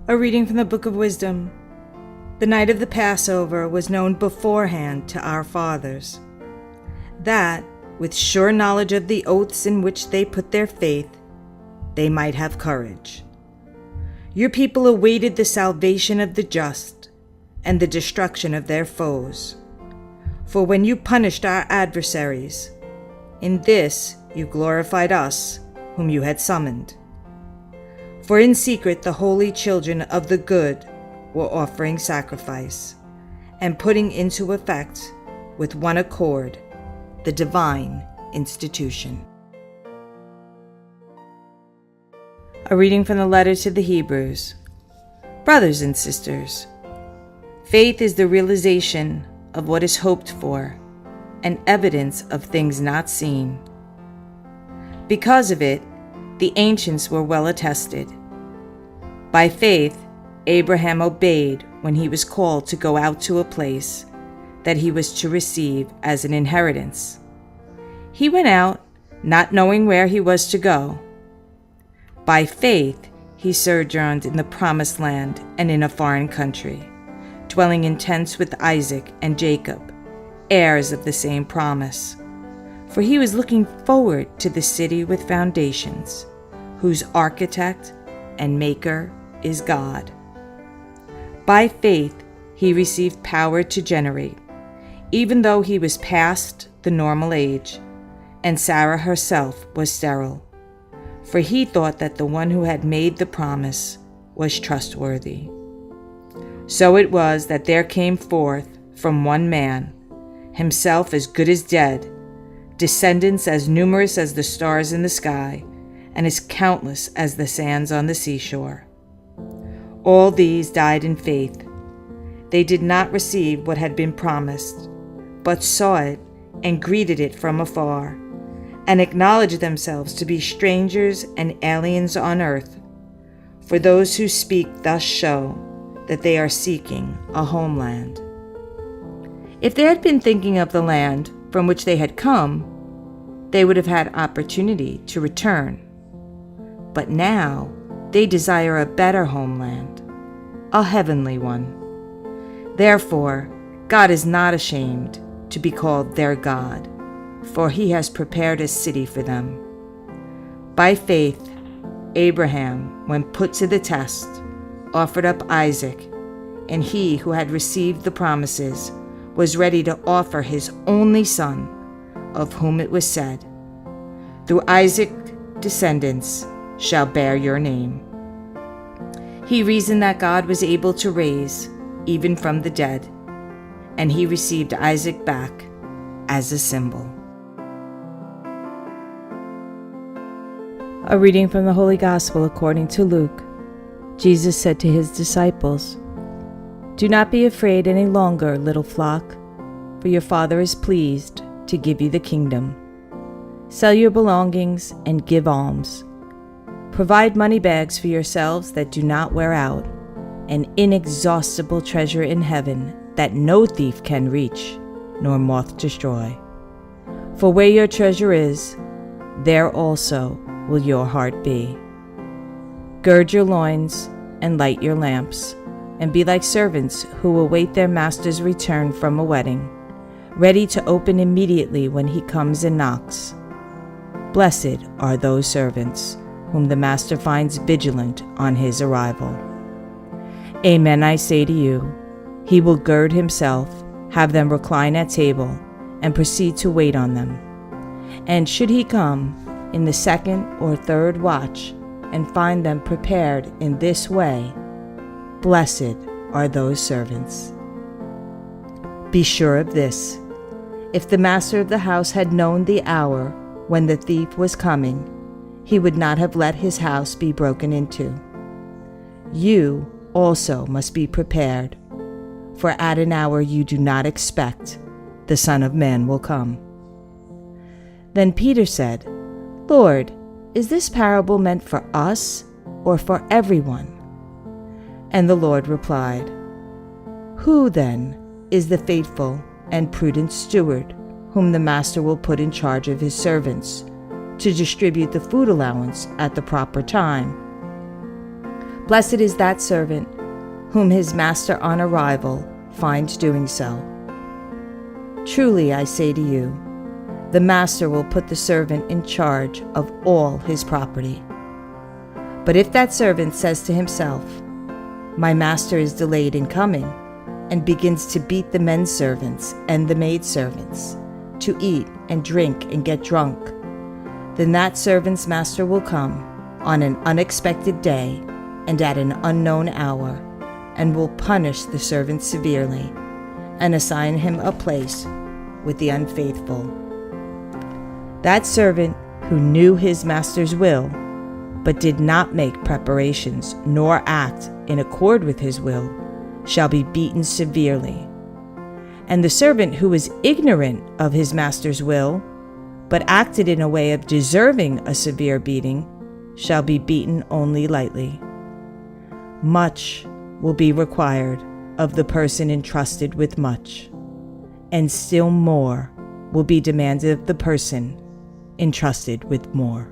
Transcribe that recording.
A reading from the Book of Wisdom. The night of the Passover was known beforehand to our fathers, that, with sure knowledge of the oaths in which they put their faith, they might have courage. Your people awaited the salvation of the just and the destruction of their foes. For when you punished our adversaries, in this you glorified us, whom you had summoned. For in secret the holy children of the good were offering sacrifice, and putting into effect, with one accord, the divine institution. A reading from the letter to the Hebrews. Brothers and sisters, faith is the realization of what is hoped for, and evidence of things not seen. Because of it, the ancients were well attested. By faith, Abraham obeyed when he was called to go out to a place that he was to receive as an inheritance. He went out, not knowing where he was to go. By faith, he sojourned in the promised land and in a foreign country, dwelling in tents with Isaac and Jacob, heirs of the same promise. For he was looking forward to the city with foundations, whose architect and maker is God. By faith, he received power to generate, even though he was past the normal age, and Sarah herself was sterile. For he thought that the one who had made the promise was trustworthy. So it was that there came forth from one man, himself as good as dead, descendants as numerous as the stars in the sky, and as countless as the sands on the seashore. All these died in faith. They did not receive what had been promised, but saw it and greeted it from afar, and acknowledged themselves to be strangers and aliens on earth. For those who speak thus show that they are seeking a homeland. If they had been thinking of the land from which they had come, they would have had opportunity to return. But now they desire a better homeland, a heavenly one. Therefore, God is not ashamed to be called their God, for he has prepared a city for them. By faith, Abraham, when put to the test, offered up Isaac, and he who had received the promises was ready to offer his only son, of whom it was said, "Through Isaac descendants shall bear your name." He reasoned that God was able to raise even from the dead, and he received Isaac back as a symbol. A reading from the Holy Gospel according to Luke. Jesus said to his disciples, "Do not be afraid any longer, little flock, for your Father is pleased to give you the kingdom. Sell your belongings and give alms. Provide money bags for yourselves that do not wear out, an inexhaustible treasure in heaven that no thief can reach, nor moth destroy. For where your treasure is, there also will your heart be. Gird your loins and light your lamps, and be like servants who await their master's return from a wedding, ready to open immediately when he comes and knocks. Blessed are those servants whom the master finds vigilant on his arrival. Amen, I say to you, he will gird himself, have them recline at table, and proceed to wait on them. And should he come in the second or third watch, and find them prepared in this way, blessed are those servants. Be sure of this, if the master of the house had known the hour when the thief was coming, he would not have let his house be broken into. You also must be prepared, for at an hour you do not expect, the Son of Man will come." Then Peter said, "Lord, is this parable meant for us or for everyone?" And the Lord replied, "Who then is the faithful and prudent steward whom the master will put in charge of his servants to distribute the food allowance at the proper time? Blessed is that servant whom his master on arrival finds doing so. Truly I say to you, the master will put the servant in charge of all his property. But if that servant says to himself, my master is delayed in coming, and begins to beat the men servants and the maidservants, to eat and drink and get drunk, then that servant's master will come on an unexpected day and at an unknown hour, and will punish the servant severely, and assign him a place with the unfaithful. That servant who knew his master's will, but did not make preparations nor act in accord with his will, shall be beaten severely. And the servant who was ignorant of his master's will, but acted in a way of deserving a severe beating, shall be beaten only lightly. Much will be required of the person entrusted with much, and still more will be demanded of the person entrusted with more.